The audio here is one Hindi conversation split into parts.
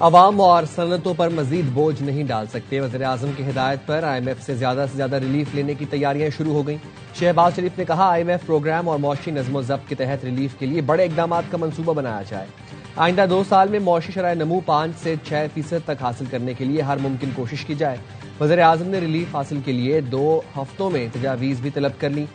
अवाम और सनतों पर मजीद बोझ नहीं डाल सकते। वज़ीर-ए-आज़म की हिदायत पर IMF से ज्यादा रिलीफ लेने की तैयारियां शुरू हो गई। शहबाज शरीफ ने कहा, IMF प्रोग्राम और मौशी नज़्म ज़ब्त के तहत रिलीफ के लिए बड़े इकदाम का मंसूबा बनाया जाए। आइंदा 2 साल में मौशी शरह नमू 5 से 6% तक हासिल करने के लिए हर मुमकिन कोशिश की जाए। वज़ीर-ए-आज़म ने रिलीफ हासिल के लिए 2 हफ्तों में तजावीज़ भी तलब कर ली।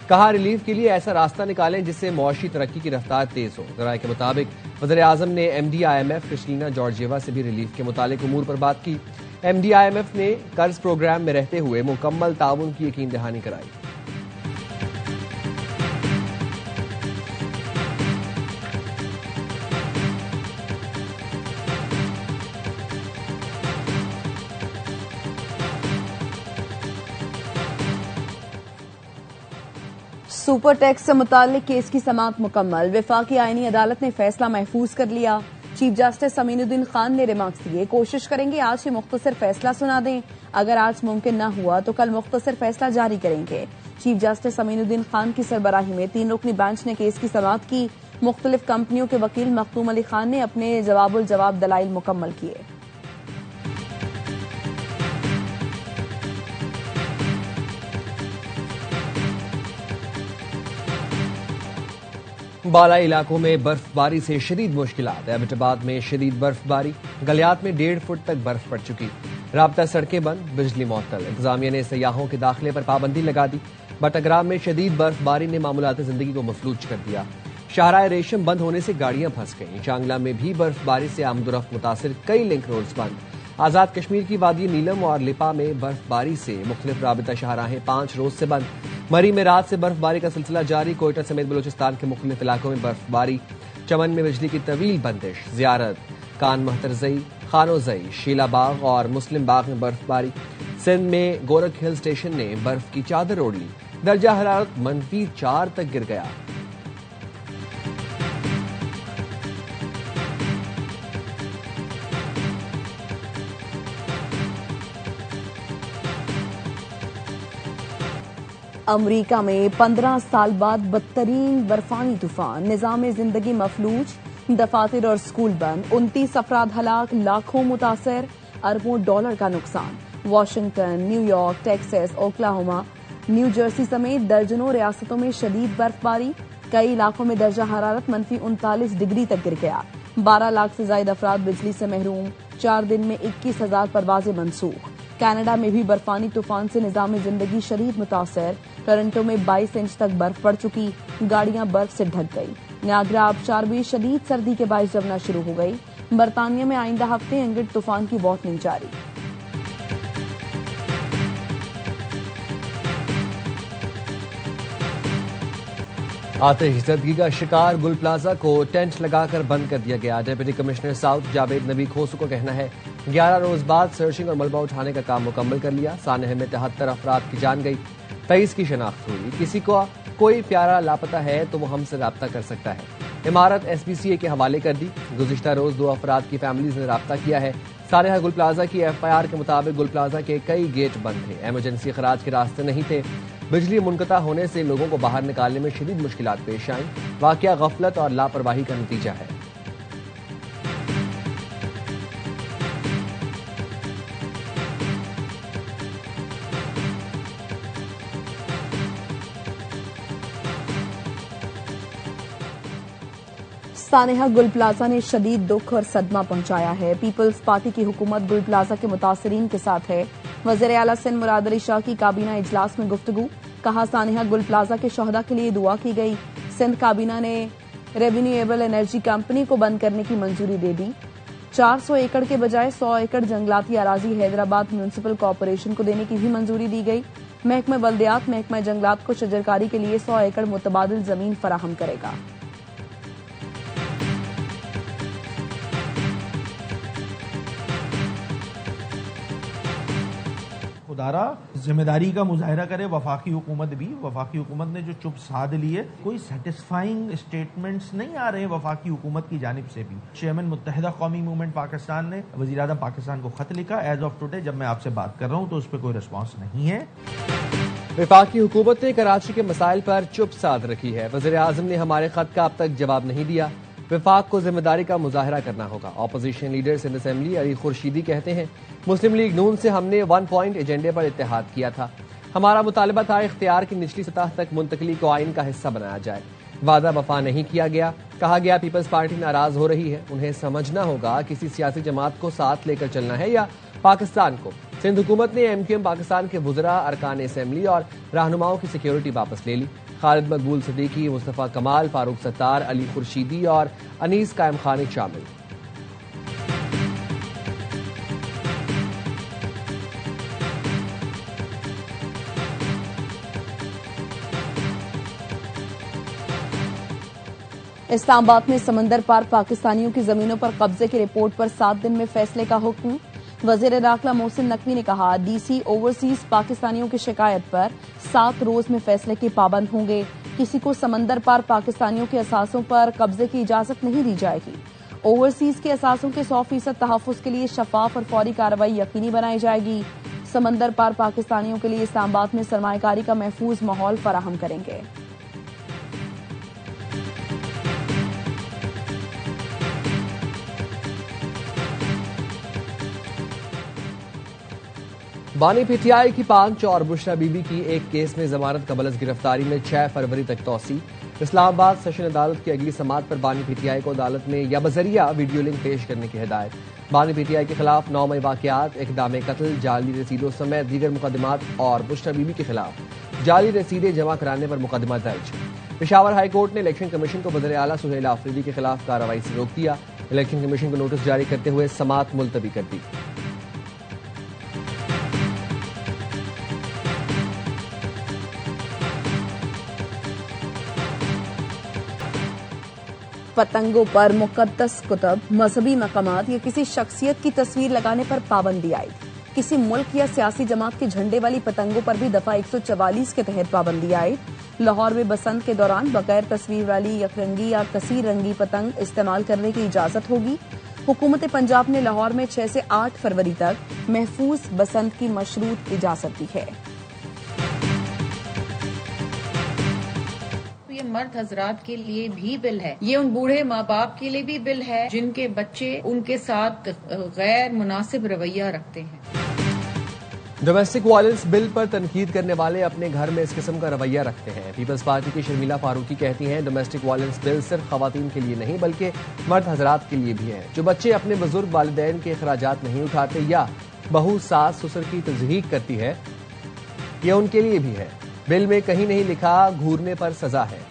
कहा, रिलीफ के लिए ऐसा रास्ता निकालें जिससे मौशी तरक्की की रफ्तार तेज हो। ज़राए के मुताबिक वज़ीर-ए-आज़म ने MD IMF क्रिस्टीना जॉर्जिएवा से भी रिलीफ के मुतालिक उमूर पर बात की। MD IMF ने कर्ज प्रोग्राम में रहते हुए मुकम्मल ताउन की यकीन दहानी कराई। सुपर टैक्स से मुताल्लिक केस की समाअत मुकम्मल। वफाकी आईनी अदालत ने फैसला महफूज कर लिया। चीफ जस्टिस अमीनुद्दीन खान ने रिमार्क्स दिए, कोशिश करेंगे आज ही मुख्तसर फैसला सुना दें। अगर आज मुमकिन न हुआ तो कल मुख्तसर फैसला जारी करेंगे। चीफ जस्टिस अमीनुद्दीन खान की सरबराही में 3 रुकनी बेंच ने केस की समाअत की। मुख्तलिफ कंपनियों के वकील मखदूम अली खान ने अपने जवाब दलाइल मुकम्मल किए। बालाई इलाकों में बर्फबारी से शदीद मुश्किलात। एबटाबाद में शदीद बर्फबारी, गलियात में 1.5 फुट तक बर्फ पड़ चुकी। राब्ता सड़कें बंद, बिजली मुअत्तल। इंतजामिया ने सयाहों के दाखिले पर पाबंदी लगा दी। बटग्राम में शदीद बर्फबारी ने मामूलात जिंदगी को मफलूज कर दिया। शाहराह रेशम बंद होने से गाड़ियां फंस गईं। चांगला में भी बर्फबारी से आमदोरफ्त मुतासिर कई लिंक रोड्स बंद। आजाद कश्मीर की वादी नीलम और लिपा में बर्फबारी से मुख्तलिफ राबिता शाहराहें 5 रोज से बंद। मरी में रात से बर्फबारी का सिलसिला जारी। कोयटा समेत बलूचिस्तान के मुख्तलिफ इलाकों में बर्फबारी। चमन में बिजली की तवील बंदिश। जियारत, कान महतरजई, खानोजई, शीलाबाग और मुस्लिम बाग में बर्फबारी। सिंध में गोरख हिल स्टेशन ने बर्फ की चादर ओढ़ ली। दर्जा हरारत -4 तक गिर गया। अमरीका में 15 साल बाद बदतरीन बर्फानी तूफान, निजाम जिंदगी मफलूज, दफातर और स्कूल बंद, 29 अफराद हलाक, लाखों मुतासर, अरबों डॉलर का नुकसान। Washington, New York, Texas, Oklahoma, new Jersey समेत दर्जनों रियासतों में शदीद बर्फबारी। कई इलाकों में दर्जा हरारत -39 डिग्री तक गिर गया। 12 लाख से ज्यादा अफराद बिजली से महरूम। 4 दिन में 21,000 परवाजें मनसूख। कनाडा में भी बर्फानी तूफान से निजाम जिंदगी शदीद मुतासर। टोरंटो में 22 इंच तक बर्फ पड़ चुकी। गाड़ियां बर्फ से ढक गई। नियाग्रा आबशार भी शदीद सर्दी के बायस जमना शुरू हो गई। बरतानिया में आइंदा हफ्ते एंगिड तूफान की वार्निंग जारी। आतिशज़दगी का शिकार गुल प्लाजा को टेंट लगाकर बंद कर दिया गया। डिप्टी कमिश्नर साउथ जावेद नबी खोसू का कहना है, 11 रोज बाद सर्चिंग और मलबा उठाने का काम मुकम्मल कर लिया। सानह में 73 अफराद की जान गई, 23 की शनाख्त हुई। किसी को कोई प्यारा लापता है तो वो हमसे राब्ता कर सकता है। इमारत SPCA के हवाले कर दी। गुज़िश्ता रोज 2 अफराद की फैमिलीज ने राब्ता किया है। सानह गुल प्लाजा की FIR के मुताबिक गुल प्लाजा के कई गेट बंद थे। एमरजेंसी खराज के रास्ते नहीं थे। बिजली मुनक़ता होने से लोगों को बाहर निकालने में शदीद मुश्किलात पेश आईं। वाक़या गफलत और लापरवाही का नतीजा है। सानेहा गुल प्लाजा ने शदीद दुख और सदमा पहुंचाया है। पीपल्स पार्टी की हुकूमत गुल प्लाजा के मुतासरीन के साथ है। वज़ीर आला सिंध मुराद अली शाह की काबीना इजलास में गुफ्तगू। कहा, सानेहा गुल प्लाजा के शहदा के लिए दुआ की गई। सिंध काबीना ने रेन्यूएबल एनर्जी कंपनी को बंद करने की मंजूरी दे दी। 400 एकड़ के बजाय 100 एकड़ जंगलाती अराजी हैदराबाद म्यूनिसिपल कॉरपोरेशन को देने की भी मंजूरी दी गई। महकमा बल्दियात महकमा जंगलात को शजरकारी के लिए 100 एकड़ मुतबादिल जमीन फराहम करेगा। खुदारा जिम्मेदारी का मुजाहरा करे वफाकी हुकूमत भी। वफाकी हुकूमत ने जो चुप साध ली है, कोई सेटिस्फाइंग स्टेटमेंट्स नहीं आ रहे हैं वफाकी हुकूमत की जानिब से भी। चेयरमैन मुत्तहिदा कौमी मूवमेंट पाकिस्तान ने वज़ीर आज़म पाकिस्तान को खत लिखा। एज ऑफ टुडे जब मैं आपसे बात कर रहा हूँ तो उस पर कोई रिस्पॉन्स नहीं है। वफाकी हुकूमत ने कराची के मसाइल पर चुप साध रखी है। वज़ीर आज़म ने हमारे खत का अब तक जवाब नहीं दिया। विफाक को जिम्मेदारी का मुजाहरा करना होगा। Opposition leader Sindh assembly Ali Khurshidi कहते हैं, मुस्लिम लीग नून से हमने 1 पॉइंट एजेंडे पर इत्तेहाद किया था। हमारा मुतालबा था इख्तियार की निचली सतह तक मुंतकली को आइन का हिस्सा बनाया जाए। वादा वफा नहीं किया गया। कहा गया पीपल्स पार्टी नाराज हो रही है। उन्हें समझना होगा किसी सियासी जमात को साथ लेकर चलना है या पाकिस्तान को। सिंध हुकूमत ने एमक्यूएम पाकिस्तान के वुज़रा, अरकान असेंबली और रहनुमाओं की सिक्योरिटी वापस ले ली। खालिद मकबूल सिद्दीकी, मुस्तफ़ा कमाल, फारूक सत्तार, अली खुर्शीदी और अनीस कायम खानी शामिल। इस्लामाबाद में समंदर पार पाकिस्तानियों की जमीनों पर कब्जे की रिपोर्ट पर 7 दिन में फैसले का हुक्म। वजीर दाखिला मोहसिन नकवी ने कहा, डीसी ओवरसीज पाकिस्तानियों की शिकायत पर 7 रोज में फैसले के पाबंद होंगे। किसी को समंदर पार पाकिस्तानियों के असासों पर कब्जे की इजाजत नहीं दी जाएगी। ओवरसीज के असासों के 100% तहफ्फुज के लिए शफाफ और फौरी कार्रवाई यकीनी बनाई जाएगी। समंदर पार पाकिस्तानियों के लिए इस्लामाबाद में सरमायाकारी का महफूज माहौल फराहम करेंगे। बानी पीटीआई की 5 और बुशरा बीबी की एक केस में जमानत कबलस गिरफ्तारी में 6 फरवरी तक तौसी। इस्लामाबाद सेशन अदालत की अगली समाअत पर बानी पीटीआई को अदालत में या बजरिया वीडियो लिंक पेश करने की हिदायत। बानी पीटीआई के खिलाफ 9 मई वाकयात, इक़दाम कत्ल, जाली रसीदों समेत दीगर मुकदमात और बुशरा बीबी के खिलाफ जाली रसीदें जमा कराने पर मुकदमा दर्ज। पेशावर हाईकोर्ट ने इलेक्शन कमीशन को वज़ीर आला सुहेल आफरीदी के खिलाफ कार्रवाई से रोक दिया। इलेक्शन कमीशन को नोटिस जारी करते हुए समाअत मुलतवी कर दी। पतंगों पर मुकद्दस कुतब, मजहबी मकामात या किसी शख्सियत की तस्वीर लगाने पर पाबंदी आई। किसी मुल्क या सियासी जमात के झंडे वाली पतंगों पर भी दफा 144 के तहत पाबंदी आई। लाहौर में बसंत के दौरान बगैर तस्वीर वाली यकरंगी या कसीर रंगी पतंग इस्तेमाल करने की इजाजत होगी। हुकूमत पंजाब ने लाहौर में 6 से 8 फरवरी तक महफूज बसंत की मशरूत इजाजत दी है। ये मर्द हजरात के लिए भी बिल है, ये उन बूढ़े माँ बाप के लिए भी बिल है जिनके बच्चे उनके साथ गैर मुनासिब रवैया रखते हैं। डोमेस्टिक वायलेंस बिल पर तनकीद करने वाले अपने घर में इस किस्म का रवैया रखते हैं। पीपल्स पार्टी की शर्मिला फारूकी कहती हैं, डोमेस्टिक वायलेंस बिल सिर्फ खवातीन के लिए नहीं बल्कि मर्द हजरात के लिए भी है। जो बच्चे अपने बुजुर्ग वालिदैन के अखराजात नहीं उठाते या बहू सास ससुर की तजहीक करती है, ये उनके लिए भी है। बिल में कहीं नहीं लिखा घूरने पर सजा है।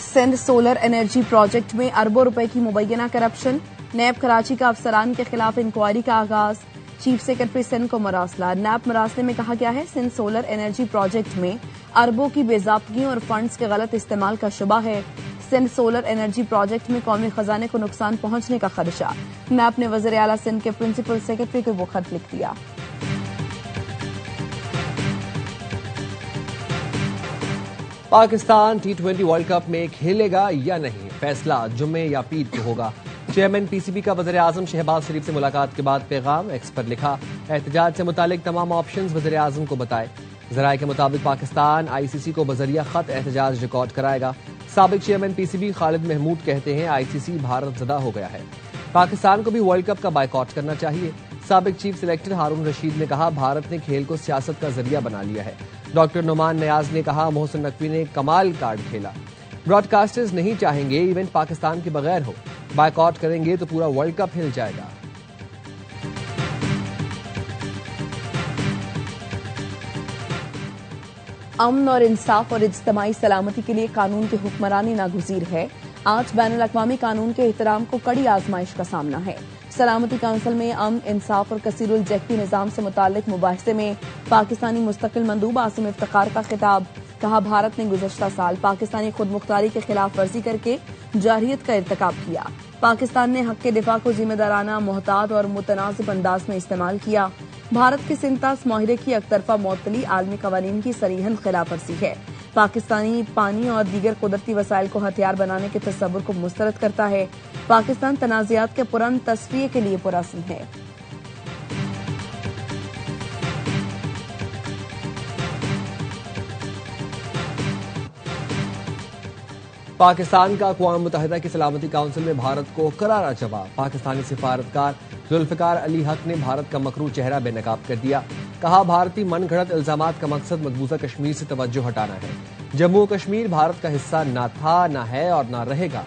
सिंध सोलर एनर्जी प्रोजेक्ट में अरबों रुपए की मुबैना करप्शन। नैब कराची का अफसरान के खिलाफ इंक्वायरी का आगाज। चीफ सेक्रेटरी सिंध को मरासला। नैब मरासले में कहा गया है, सिंध सोलर एनर्जी प्रोजेक्ट में अरबों की बेजाबगी और फंड्स के गलत इस्तेमाल का शुबा है। सिंध सोलर एनर्जी प्रोजेक्ट में कौमी खजाने को नुकसान पहुंचने का खदशा। नैब ने वज़ीर आला सिंध के प्रिंसिपल सेक्रेटरी को वो खत लिख दिया। पाकिस्तान T20 वर्ल्ड कप में खेलेगा या नहीं, फैसला जुम्मे या पीर को होगा। चेयरमैन पीसीबी का वज़ीर आज़म शहबाज शरीफ से मुलाकात के बाद पैगाम। एक्स पर लिखा, एहतजाज से मुतालिक तमाम ऑप्शंस वज़ीर आज़म को बताए। ज़राए के मुताबिक पाकिस्तान ICC को बजरिया खत एहतजाज रिकॉर्ड कराएगा। साबिक चेयरमैन पीसीबी खालिद महमूद कहते हैं, ICC भारत ज़दा हो गया है, पाकिस्तान को भी वर्ल्ड कप का बायकॉट करना चाहिए। साबिक चीफ सिलेक्टर हारून रशीद ने कहा, भारत ने खेल को सियासत का जरिया बना लिया है। डॉक्टर नुमान नयाज ने कहा, मोहसिन नकवी ने कमाल कार्ड खेला। ब्रॉडकास्टर्स नहीं चाहेंगे इवेंट पाकिस्तान के बगैर हो, बायकॉट करेंगे तो पूरा वर्ल्ड कप हिल जाएगा। अमन और इंसाफ और इज्तिमाई सलामती के लिए कानून की हुक्मरानी नागुज़ीर है। आज बैनुल अक़वामी कानून के एहतराम को कड़ी आजमाइश का सामना है। सलामती काउंसिल में अमन, इंसाफ और कसीरुल जहती निज़ाम से मुताल्लिक मुबाहिसे में पाकिस्तानी मुस्तकिल मंदूब आसिम इफ्तिखार का खिताब। कहा, भारत ने गुज़श्ता साल पाकिस्तानी खुद मुख्तारी के खिलाफ वर्जी करके जारहियत का इर्तिकाब किया। पाकिस्तान ने हक के दिफा को जिम्मेदाराना, मोहतात और मुतनासिब अंदाज में इस्तेमाल किया। भारत के सिंतास माहिरे की एकतरफा मुअत्तली आलमी कवानीन की सरीहन खिलाफवर्जी है। पाकिस्तानी पानी और दीगर कुदरती वसाइल को हथियार बनाने के तस्वुर को मुस्तरद करता है। पाकिस्तान तनाज़ात के पुरअमन तस्फिये के लिए पुरअज़्म है। पाकिस्तान का अक़वाम मुत्तहिदा की सलामती काउंसिल में भारत को करारा जवाब। पाकिस्तानी सिफारतकार जुल्फ़िकार अली हक ने भारत का मकरू चेहरा बेनकाब कर दिया। कहा, भारतीय मनगढ़ंत इल्जामात का मकसद मकबूजा कश्मीर से तवज्जो हटाना है। जम्मू कश्मीर भारत का हिस्सा न था, न है और न रहेगा।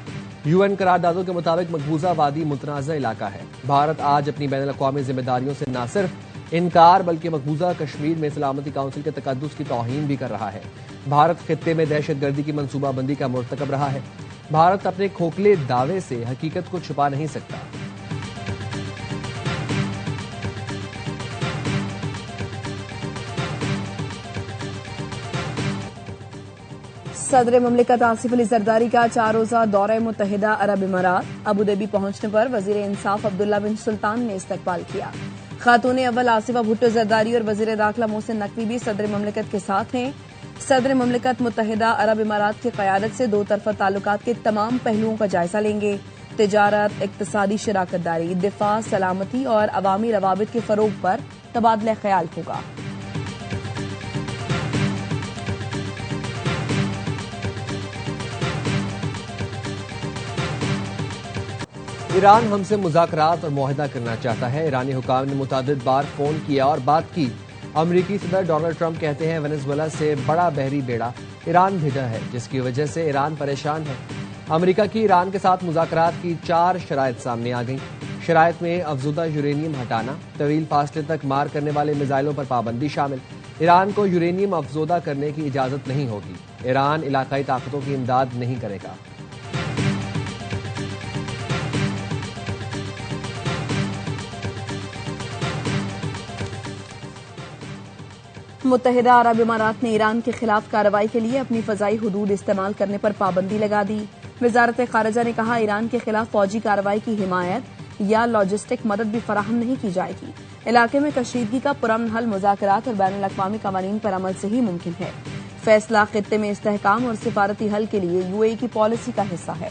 यूएन करारदादों के मुताबिक मकबूजा वादी मुतनाज़ा इलाका है। भारत आज अपनी बैनुल अक़वामी जिम्मेदारियों से न सिर्फ इनकार बल्कि मकबूजा कश्मीर में सलामती काउंसिल के तकद्दुस की तौहीन भी कर रहा है। भारत खित्ते में दहशतगर्दी की मंसूबाबंदी का मुर्तकब रहा है। भारत अपने खोखले दावे से हकीकत को छुपा नहीं सकता। सदर ममलिकत आसिफ अली जरदारी का 4 रोजा दौरे मुत्तहिदा अरब इमारात। अबूधाबी पहुंचने पर वजीर इंसाफ अब्दुल्ला बिन सुल्तान ने इस्तकबाल किया। खातून अव्वल आसिफा भुट्टो जरदारी और वजीर दाखिला मोहसिन नकवी भी सदर ममलिकत के साथ हैं। सदर ममलिकत मुत्तहिदा अरब इमारात की क़यादत से दो तरफा ताल्लुकात के तमाम पहलुओं का जायजा लेंगे। तिजारत, इक्तिसादी शराकतदारी, दिफा, सलामती और अवामी रवाबित के फरोग पर तबादला ख्याल होगा। ईरान हमसे मुज़ाकरात और मुआहदा करना चाहता है। ईरानी हुकाम ने मुतादिद बार फोन किया और बात की। अमरीकी सदर डोनाल्ड ट्रंप कहते हैं, वेनेजुएला से बड़ा बहरी बेड़ा ईरान भेजा है, जिसकी वजह से ईरान परेशान है। अमरीका की ईरान के साथ मुज़ाकरात की 4 शराइत सामने आ गई। शराइत में अफजुदा यूरेनियम हटाना, तवील फासले तक मार करने वाले मिसाइलों पर पाबंदी शामिल। ईरान को यूरेनियम अफजुदा करने की इजाजत नहीं होगी। ईरान इलाकाई ताकतों की इमदाद नहीं करेगा। मुत्तहिदा अरब इमारात ने ईरान के खिलाफ कार्रवाई के लिए अपनी फजाई हुदूद इस्तेमाल करने पर पाबंदी लगा दी। वजारत खारजा ने कहा, ईरान के खिलाफ फौजी कार्रवाई की हिमायत या लॉजिस्टिक मदद भी फराहम नहीं की जाएगी। इलाके में कशीदगी का पुरअमन हल मुज़ाकरात और बैनुल अक़वामी क़वानीन पर अमल से ही मुमकिन है। फैसला खित्ते में इस्तेहकाम और सिफारती हल के लिए यूएई की पॉलिसी का हिस्सा है।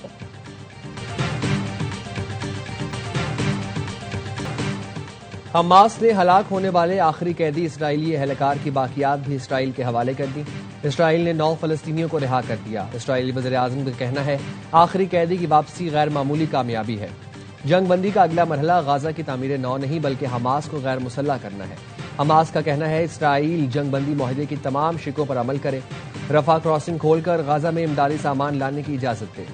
हमास ने हलाक होने वाले आखिरी कैदी इसराइली एहलकार की बाकियात भी इसराइल के हवाले कर दी। इसराइल ने 9 फलस्तीनियों को रिहा कर दिया। इसराइली वज़ीर आज़म का कहना है, आखिरी कैदी की वापसी गैर मामूली कामयाबी है। जंग बंदी का अगला मरहला गाजा की तामीर नौ नहीं बल्कि हमास को गैर मुसल्लह करना है। हमास का कहना है, इसराइल जंग बंदी मुआहदे की तमाम शिकों पर अमल करे, रफा क्रॉसिंग खोलकर गाजा में इमदादी सामान लाने की इजाजत दे।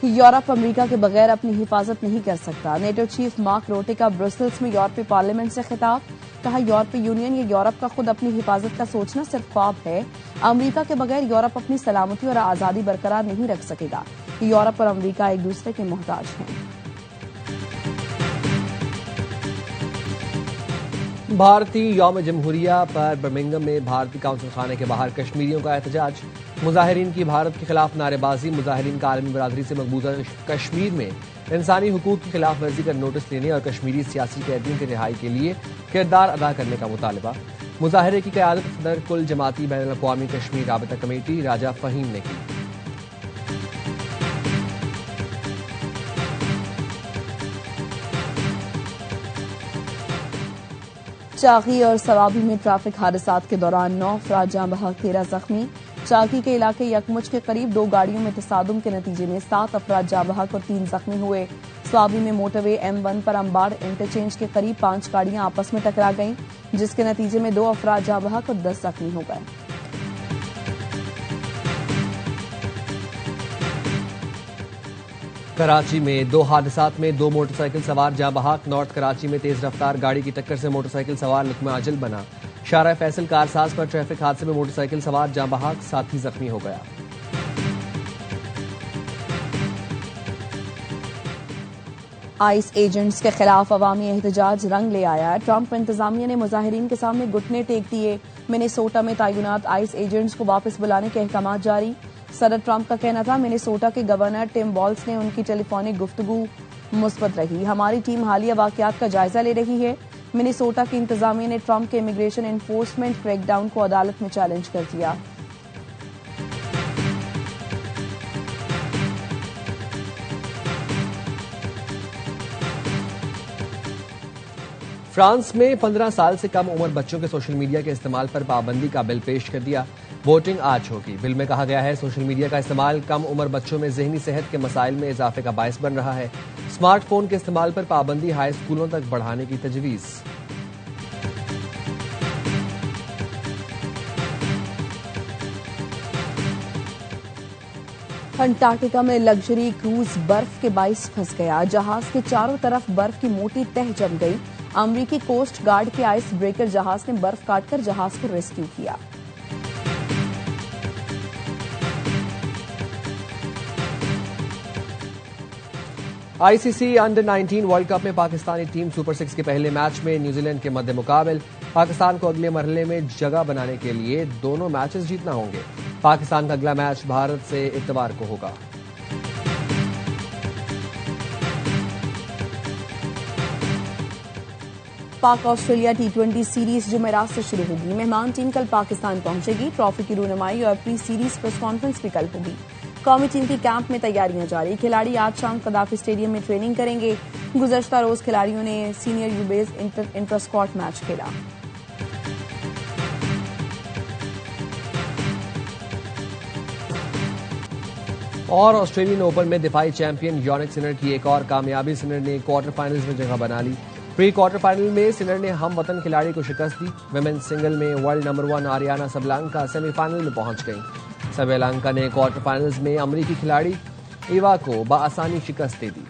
यूरोप अमेरिका के बगैर अपनी हिफाजत नहीं कर सकता। नेटो चीफ मार्क रोटे का ब्रुसेल्स में यूरोपीय पार्लियामेंट से खिताब। कहा, यूरोपीय यूनियन या यूरोप का खुद अपनी हिफाजत का सोचना सिर्फ ख्वाब है। अमेरिका के बगैर यूरोप अपनी सलामती और आजादी बरकरार नहीं रख सकेगा। यूरोप और अमेरिका एक दूसरे के मोहताज हैं। भारतीय यौम जमहूरिया पर बर्मिंघम में भारतीय काउंसिल खाने के बाहर कश्मीरियों का एहतजाज। मुजाहिरीन की भारत के खिलाफ नारेबाजी। मुजाहिरीन का आलमी बरादरी से मकबूजा कश्मीर में इंसानी हुकूक की खिलाफ वर्जी का नोटिस लेने और कश्मीरी सियासी कैदियों की रिहाई के लिए किरदार अदा करने का मुतालबा। मुजाहरे की क़यादत सदर कुल जमाती बैनुल अक़वामी कश्मीर राबता कमेटी राजा फ़हीम ने की। चाकी और सवाबी में ट्रैफिक हादसात के दौरान 9 अफराद जाँ बहक 13 जख्मी। चाकी के इलाके यकमुच के करीब 2 गाड़ियों में तसादुम के नतीजे में 7 अफराद जाँ बहक और 3 जख्मी हुए। स्वाबी में मोटरवे M1 पर अंबाड़ इंटरचेंज के करीब 5 गाड़ियां आपस में टकरा गईं, जिसके नतीजे में 2 अफराद जाँ बहक और 10 जख्मी हो गए। कराची में 2 हादसात में 2 मोटरसाइकिल सवार जाँ बहक। नॉर्थ कराची में तेज रफ्तार गाड़ी की टक्कर से मोटरसाइकिल सवार लुत्मा अजल बना। शारा फैसल कारसाज पर ट्रैफिक हादसे में मोटरसाइकिल सवार जाँ बहक, साथी जख्मी हो गया। आइस एजेंट्स के खिलाफ अवामी एहतजाज रंग ले आया। ट्रंप इंतजामिया ने मुजाहिरीन के सामने घुटने टेक दिए। मिनेसोटा में तैनात आइस एजेंट्स को वापस बुलाने के अहकाम जारी। सदर ट्रंप का कहना था, मिनेसोटा के गवर्नर टिम वॉल्स ने उनकी टेलीफोनिक गुफ्तगू मुस्बत रही। हमारी टीम हालिया वाकयात का जायजा ले रही है। मिनेसोटा की इंतजामिया ने ट्रंप के इमिग्रेशन एनफोर्समेंट क्रैकडाउन को अदालत में चैलेंज कर दिया। फ्रांस में 15 साल से कम उम्र बच्चों के सोशल मीडिया के इस्तेमाल पर पाबंदी का बिल पेश कर दिया। वोटिंग आज होगी। बिल में कहा गया है सोशल मीडिया का इस्तेमाल कम उम्र बच्चों में ज़हनी सेहत के मसाइल में इजाफे का बायस बन रहा है। स्मार्टफोन के इस्तेमाल पर पाबंदी हाई स्कूलों तक बढ़ाने की तजवीज़। अंटार्कटिका में लग्जरी क्रूज बर्फ के बाइस फंस गया। जहाज के चारों तरफ बर्फ की मोटी तह जम गई। अमेरिकी कोस्ट गार्ड के आइस ब्रेकर जहाज ने बर्फ काटकर जहाज को रेस्क्यू किया। आईसीसी अंडर 19 वर्ल्ड कप में पाकिस्तानी टीम सुपर 6 के पहले मैच में न्यूजीलैंड के मध्य मुकाबल। पाकिस्तान को अगले मरहले में जगह बनाने के लिए दोनों मैचेस जीतना होंगे। पाकिस्तान का अगला मैच भारत से इतवार को होगा। पाक ऑस्ट्रेलिया T20 सीरीज जुमेरात से शुरू होगी। मेहमान टीम कल पाकिस्तान पहुंचेगी। ट्रॉफी की रूनुमाई और प्री सीरीज प्रेस कॉन्फ्रेंस भी कल होगी। कौमी टीम की कैंप में तैयारियां जारी। खिलाड़ी आज शाम कदाफी स्टेडियम में ट्रेनिंग करेंगे। गुज़श्ता रोज खिलाड़ियों ने सीनियर यूबेस इंटर स्क्वाड मैच खेला। और ऑस्ट्रेलियन ओपन में दिफाई चैंपियन यानिक सिनर की एक और कामयाबी। सिनर ने क्वार्टर फाइनल्स में जगह बना ली। प्री क्वार्टर फाइनल में सिनर ने हम वतन खिलाड़ी को शिकस्त दी। विमेन्स सिंगल में वर्ल्ड नंबर 1 आरियाना सबलांका सेमीफाइनल में पहुंच गई। सबलांका ने क्वार्टर फाइनल्स में अमेरिकी खिलाड़ी इवा को बआसानी शिकस्त दे दी।